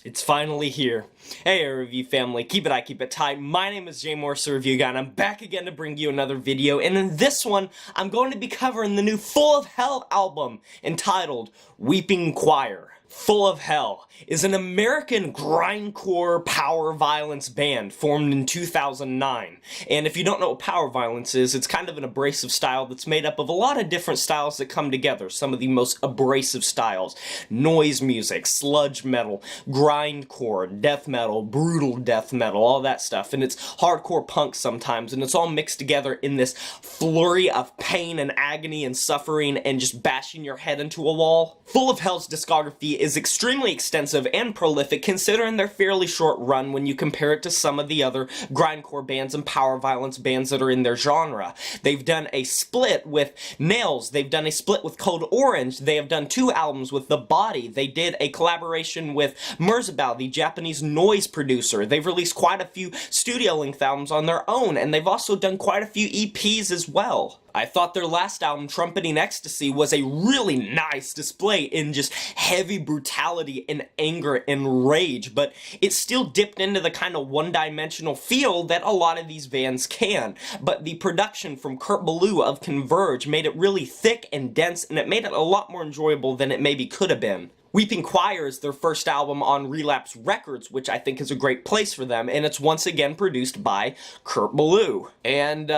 It's finally here. Hey review family, keep it high, keep it tight. My name is Jay Morris, the review guy, and I'm back again to bring you another video. And in this one, I'm going to be covering the new Full of Hell album entitled Weeping Choir. Full of Hell is an American grindcore power violence band formed in 2009. And if you don't know what power violence is, it's kind of an abrasive style that's made up of a lot of different styles that come together. Some of the most abrasive styles: noise music, sludge metal, grindcore, death metal, brutal death metal, all that stuff. And it's hardcore punk sometimes, and it's all mixed together in this flurry of pain and agony and suffering and just bashing your head into a wall. Full of Hell's discography is extremely extensive and prolific considering their fairly short run when you compare it to some of the other grindcore bands and power violence bands that are in their genre. They've done a split with Nails, they've done a split with Code Orange, they have done 2 albums with The Body, they did a collaboration with Merzbow, the Japanese noise producer. They've released quite a few studio-length albums on their own, and they've also done quite a few EPs as well. I thought their last album, Trumpeting Ecstasy, was a really nice display in just heavy brutality and anger and rage, but it still dipped into the kind of one-dimensional feel that a lot of these bands can. But the production from Kurt Ballou of Converge made it really thick and dense, and it made it a lot more enjoyable than it maybe could have been. Weeping Choir is their first album on Relapse Records, which I think is a great place for them, and it's once again produced by Kurt Ballou. And,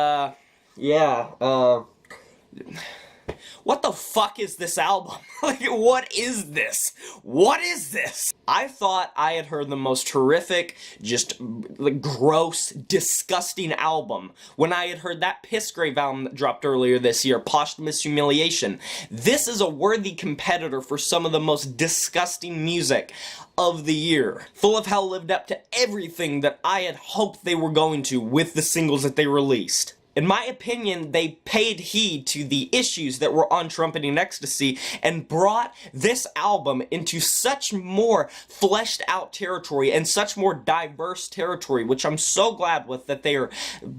what the fuck is this album? Like, what is this? What is this? I thought I had heard the most horrific, just, like, gross, disgusting album when I had heard that Pissgrave album that dropped earlier this year, Posthumous Humiliation. This is a worthy competitor for some of the most disgusting music of the year. Full of Hell lived up to everything that I had hoped they were going to with the singles that they released. In my opinion, they paid heed to the issues that were on Trumpeting Ecstasy and brought this album into such more fleshed out territory and such more diverse territory, which I'm so glad with, that they are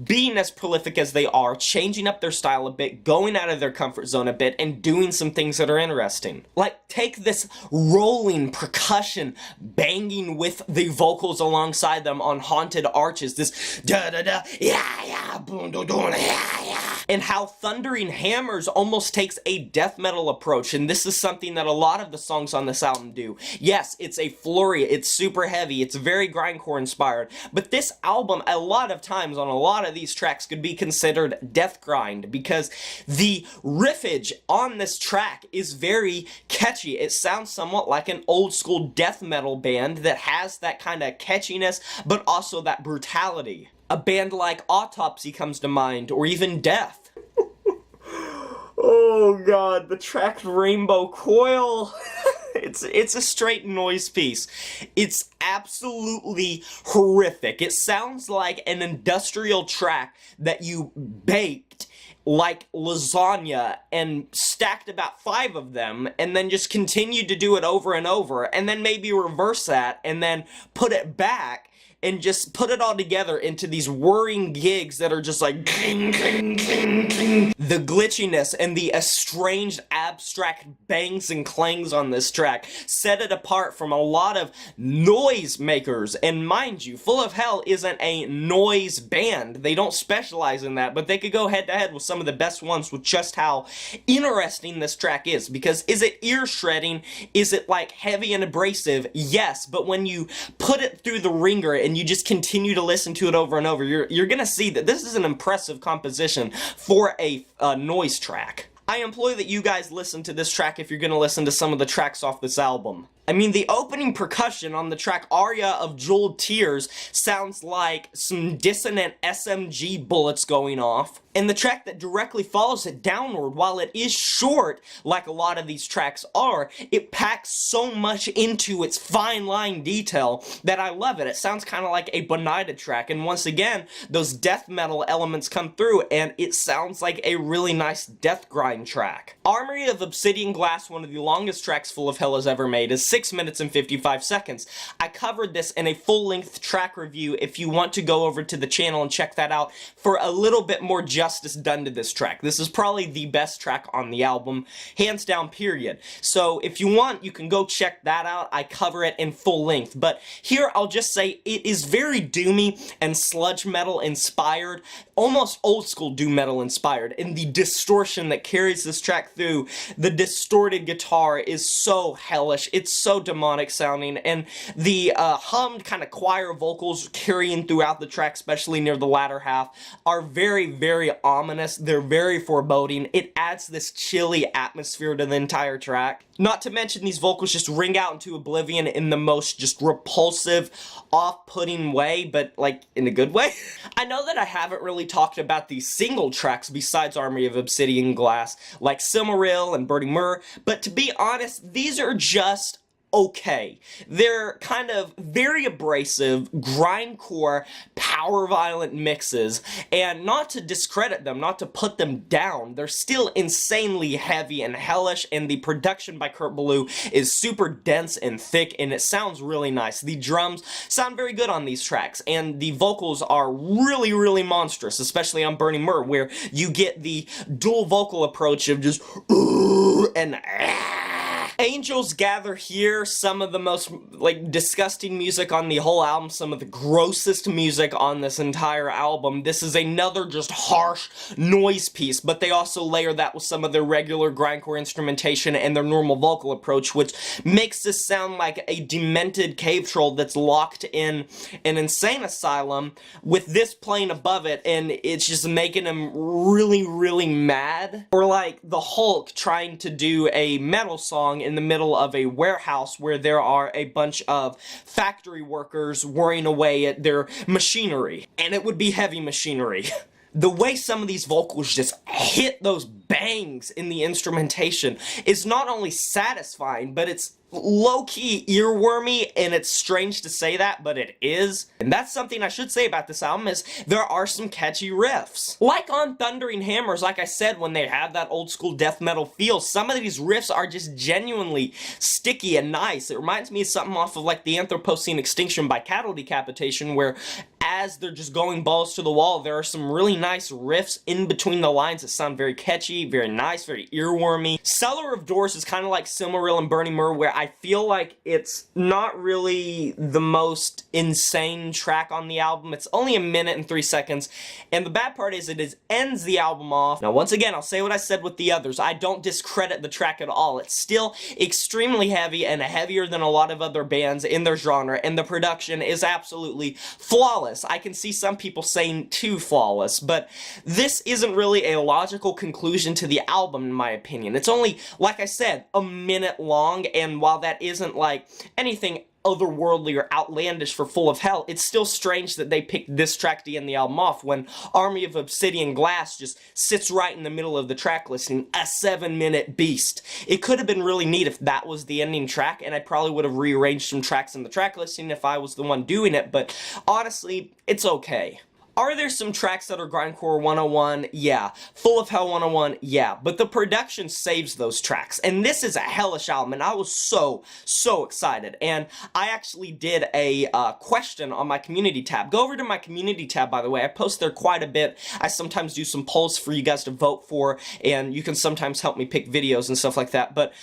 being as prolific as they are, changing up their style a bit, going out of their comfort zone a bit, and doing some things that are interesting. Like, take this rolling percussion banging with the vocals alongside them on Haunted Arches, this da-da-da, yeah, boom, do, do, and how Thundering Hammers almost takes a death metal approach, and this is something that a lot of the songs on this album do. Yes, it's a flurry, it's super heavy, it's very grindcore inspired, but this album a lot of times on a lot of these tracks could be considered deathgrind, because the riffage on this track is very catchy. It sounds somewhat like an old school death metal band that has that kind of catchiness, but also that brutality. A band like Autopsy comes to mind, or even Death. Oh god, the track Rainbow Coil. It's a straight noise piece. It's absolutely horrific. It sounds like an industrial track that you baked like lasagna and stacked about 5 of them and then just continued to do it over and over, and then maybe reverse that and then put it back and just put it all together into these whirring gigs that are just like cling, cling, cling, cling. The glitchiness and the estranged abstract bangs and clangs on this track set it apart from a lot of noise makers. And mind you, Full of Hell isn't a noise band. They don't specialize in that, but they could go head to head with some of the best ones with just how interesting this track is. Because is it ear shredding? Is it like heavy and abrasive? Yes, but when you put it through the ringer and you just continue to listen to it over and over, you're gonna see that this is an impressive composition for a noise track. I implore that you guys listen to this track if you're gonna listen to some of the tracks off this album. I mean, the opening percussion on the track Aria of Jeweled Tears sounds like some dissonant SMG bullets going off. And the track that directly follows it, Downward, while it is short, like a lot of these tracks are, it packs so much into its fine line detail that I love it. It sounds kind of like a Bonita track, and once again, those death metal elements come through, and it sounds like a really nice death grind track. Armory of Obsidian Glass, one of the longest tracks Full of Hell has ever made, is 6 minutes and 55 seconds. I covered this in a full-length track review if you want to go over to the channel and check that out for a little bit more justice done to this track. This is probably the best track on the album, hands down, period. So if you want, you can go check that out. I cover it in full length. But here I'll just say it is very doomy and sludge metal inspired, almost old school doom metal inspired, and the distortion that carries this track through, the distorted guitar is so hellish, it's so demonic sounding, and the hummed kind of choir vocals carrying throughout the track, especially near the latter half, are very, very ominous. They're very foreboding. It adds this chilly atmosphere to the entire track. Not to mention these vocals just ring out into oblivion in the most just repulsive, off-putting way, but like in a good way. I know that I haven't really talked about these single tracks besides Army of Obsidian Glass, like Silmaril and Burning Myrrh, but to be honest, these are just okay. They're kind of very abrasive, grindcore, power-violent mixes, and not to discredit them, not to put them down, they're still insanely heavy and hellish, and the production by Kurt Ballou is super dense and thick, and it sounds really nice. The drums sound very good on these tracks, and the vocals are really, really monstrous, especially on Burning Myrrh, where you get the dual vocal approach of just and Angels Gather Here, some of the most, like, disgusting music on the whole album, some of the grossest music on this entire album. This is another just harsh noise piece, but they also layer that with some of their regular grindcore instrumentation and their normal vocal approach, which makes this sound like a demented cave troll that's locked in an insane asylum with this playing above it, and it's just making him really, really mad. Or like the Hulk trying to do a metal song in the middle of a warehouse where there are a bunch of factory workers worrying away at their machinery. And it would be heavy machinery. The way some of these vocals just hit those bangs in the instrumentation is not only satisfying, but it's low-key earwormy, and it's strange to say that, but it is. And that's something I should say about this album, is there are some catchy riffs. Like on Thundering Hammers, like I said, when they have that old-school death metal feel, some of these riffs are just genuinely sticky and nice. It reminds me of something off of like the Anthropocene Extinction by Cattle Decapitation, where as they're just going balls to the wall, there are some really nice riffs in between the lines that sound very catchy, very nice, very earwormy. Cellar of Doors is kind of like Silmaril and Burning Myrrh, where I feel like it's not really the most insane track on the album. It's only 1 minute and 3 seconds, and the bad part is it ends the album off. Now, once again, I'll say what I said with the others. I don't discredit the track at all. It's still extremely heavy and heavier than a lot of other bands in their genre, and the production is absolutely flawless. I can see some people saying too flawless, but this isn't really a logical conclusion to the album, in my opinion. It's only, like I said, 1 minute long, and while that isn't like anything otherworldly or outlandish for Full of Hell, it's still strange that they picked this track to end the album off when Army of Obsidian Glass just sits right in the middle of the track listing, a 7-minute beast. It could have been really neat if that was the ending track, and I probably would have rearranged some tracks in the track listing if I was the one doing it, but honestly, it's okay. Are there some tracks that are Grindcore 101? Yeah. Full of Hell 101? Yeah. But the production saves those tracks. And this is a hellish album, and I was so excited. And I actually did a question on my community tab. Go over to my community tab, by the way. I post there quite a bit. I sometimes do some polls for you guys to vote for, and you can sometimes help me pick videos and stuff like that. But,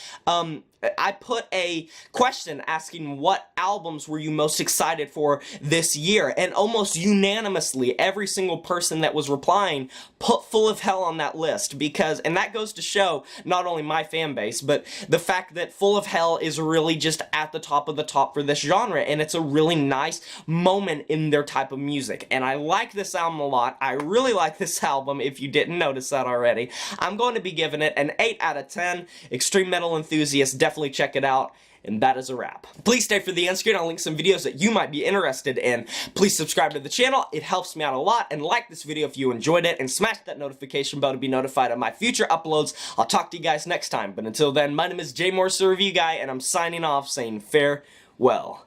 I put a question asking what albums were you most excited for this year, and almost unanimously every single person that was replying put Full of Hell on that list, because, and that goes to show not only my fan base, but the fact that Full of Hell is really just at the top of the top for this genre, and it's a really nice moment in their type of music, and I like this album a lot. I really like this album, if you didn't notice that already. I'm going to be giving it an 8 out of 10. Extreme metal enthusiasts, definitely check it out. And that is a wrap. Please stay for the end screen. I'll link some videos that you might be interested in. Please subscribe to the channel. It helps me out a lot. And like this video if you enjoyed it. And smash that notification bell to be notified of my future uploads. I'll talk to you guys next time. But until then, my name is Jay Morris, the Review Guy, and I'm signing off saying farewell.